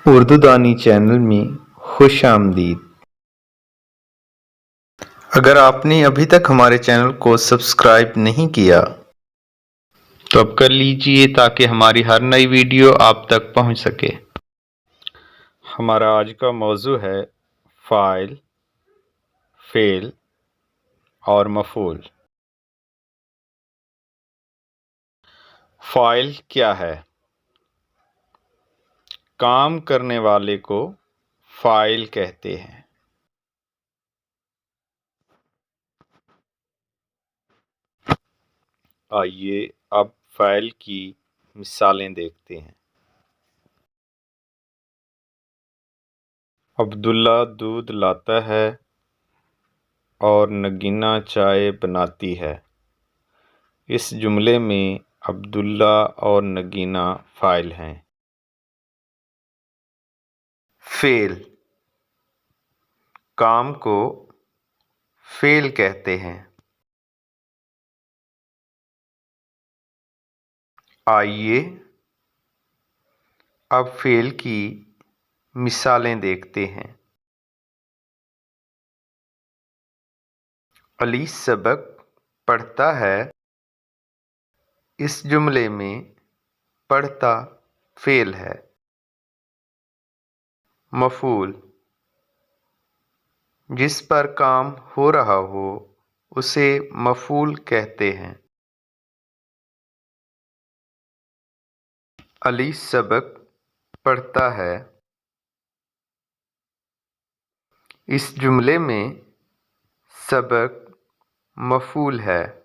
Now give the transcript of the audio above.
اردو دانی چینل میں خوش آمدید۔ اگر آپ نے ابھی تک ہمارے چینل کو سبسکرائب نہیں کیا تو اب کر لیجئے تاکہ ہماری ہر نئی ویڈیو آپ تک پہنچ سکے۔ ہمارا آج کا موضوع ہے فاعل، فعل اور مفعول۔ فاعل کیا ہے؟ کام کرنے والے کو فاعل کہتے ہیں۔ آئیے اب فاعل کی مثالیں دیکھتے ہیں۔ عبداللہ دودھ لاتا ہے اور نگینہ چائے بناتی ہے۔ اس جملے میں عبداللہ اور نگینہ فاعل ہیں۔ فعل، کام کو فعل کہتے ہیں۔ آئیے اب فعل کی مثالیں دیکھتے ہیں۔ علی سبق پڑھتا ہے۔ اس جملے میں پڑھتا فعل ہے۔ مفعول، جس پر کام ہو رہا ہو اسے مفعول کہتے ہیں۔ علی سبق پڑھتا ہے۔ اس جملے میں سبق مفعول ہے۔